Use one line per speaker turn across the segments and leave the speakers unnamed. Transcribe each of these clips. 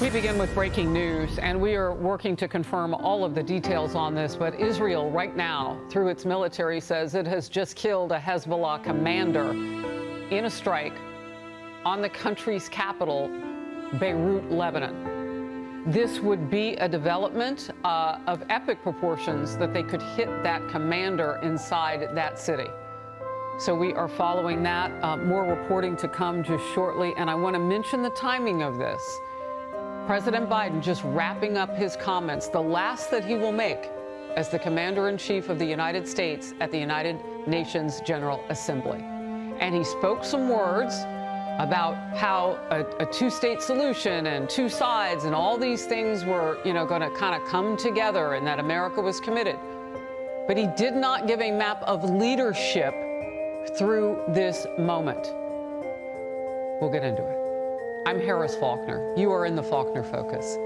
We begin with breaking news, and we are working to confirm all of the details on this, but Israel right now, through its military, says it has just killed a Hezbollah commander in a strike on the country's capital, Beirut, Lebanon. This would be a development of epic proportions that they could hit that commander inside that city. So we are following that. More reporting to come just shortly, and I want to mention the timing of this. President Biden just wrapping up his comments, the last that he will make as the Commander-in-Chief of the United States at the United Nations General Assembly. And he spoke some words about how a two-state solution and two sides and all these things were, going to kind of come together and that America was committed. But he did not give a map of leadership through this moment. We'll get into it. I'm Harris Faulkner. You are in the Faulkner Focus.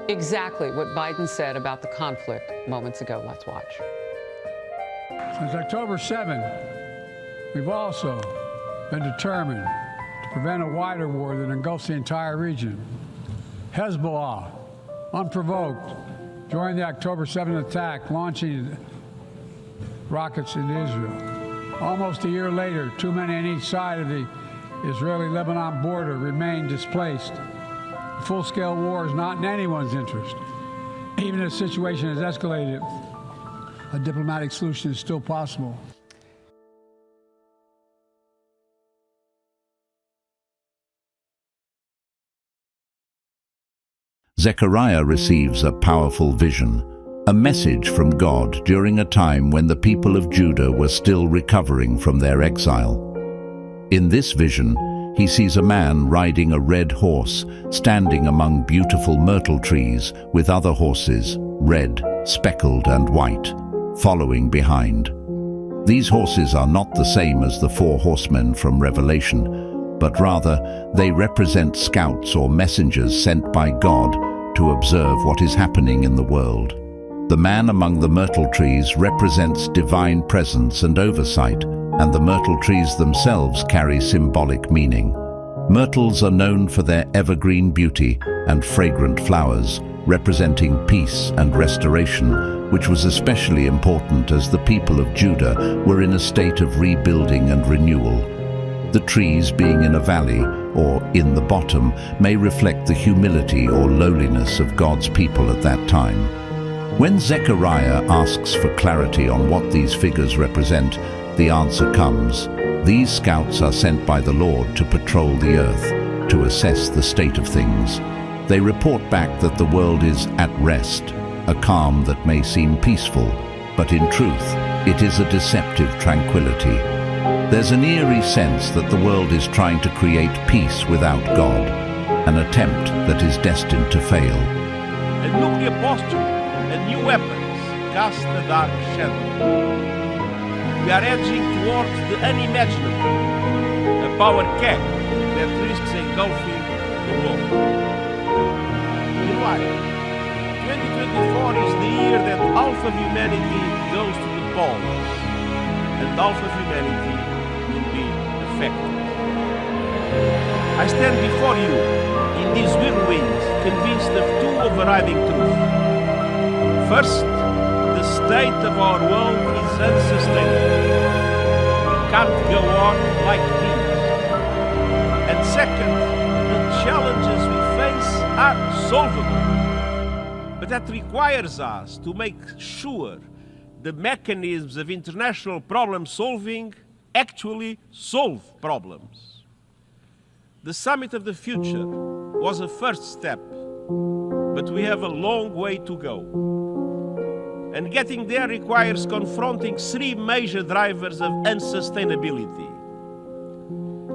Exactly what Biden said about the conflict moments ago. Let's watch.
Since October 7, we've also been determined to prevent a wider war that engulfs the entire region. Hezbollah, unprovoked, joined the October 7 attack, launching rockets into Israel. Almost a year later, too many on each side of the Israeli-Lebanon border remain displaced. A full-scale war is not in anyone's interest. Even if the situation has escalated, a diplomatic solution is still possible.
Zechariah receives a powerful vision, a message from God during a time when the people of Judah were still recovering from their exile. In this vision, he sees a man riding a red horse, standing among beautiful myrtle trees with other horses, red, speckled and white, following behind. These horses are not the same as the 4 horsemen from Revelation, but rather they represent scouts or messengers sent by God to observe what is happening in the world. The man among the myrtle trees represents divine presence and oversight, and the myrtle trees themselves carry symbolic meaning. Myrtles are known for their evergreen beauty and fragrant flowers, representing peace and restoration, which was especially important as the people of Judah were in a state of rebuilding and renewal. The trees, being in a valley or in the bottom, may reflect the humility or lowliness of God's people at that time. When Zechariah asks for clarity on what these figures represent, the answer comes. These scouts are sent by the Lord to patrol the earth, to assess the state of things. They report back that the world is at rest, a calm that may seem peaceful, but in truth, it is a deceptive tranquility. There's an eerie sense that the world is trying to create peace without God, an attempt that is destined to fail.
A nuclear posture and new weapons cast a dark shadow. We are edging towards the unimaginable, a power keg that risks engulfing the world. Why? 2024 is the year that half of humanity goes to the poles, and half of humanity will be affected. I stand before you in these whirlwinds, convinced of 2 overriding truths. First, the state of our world is unsustainable. We can't go on like this. And second, the challenges we face are solvable. But that requires us to make sure the mechanisms of international problem solving actually solve problems. The Summit of the Future was a first step, but we have a long way to go. And getting there requires confronting 3 major drivers of unsustainability.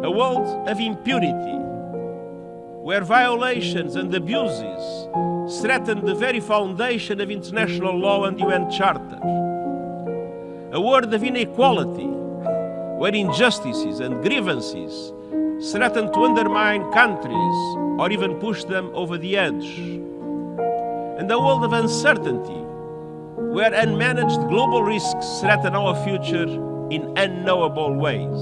A world of impunity, where violations and abuses threaten the very foundation of international law and UN Charter. A world of inequality, where injustices and grievances threaten to undermine countries or even push them over the edge. And a world of uncertainty, where unmanaged global risks threaten our future in unknowable ways.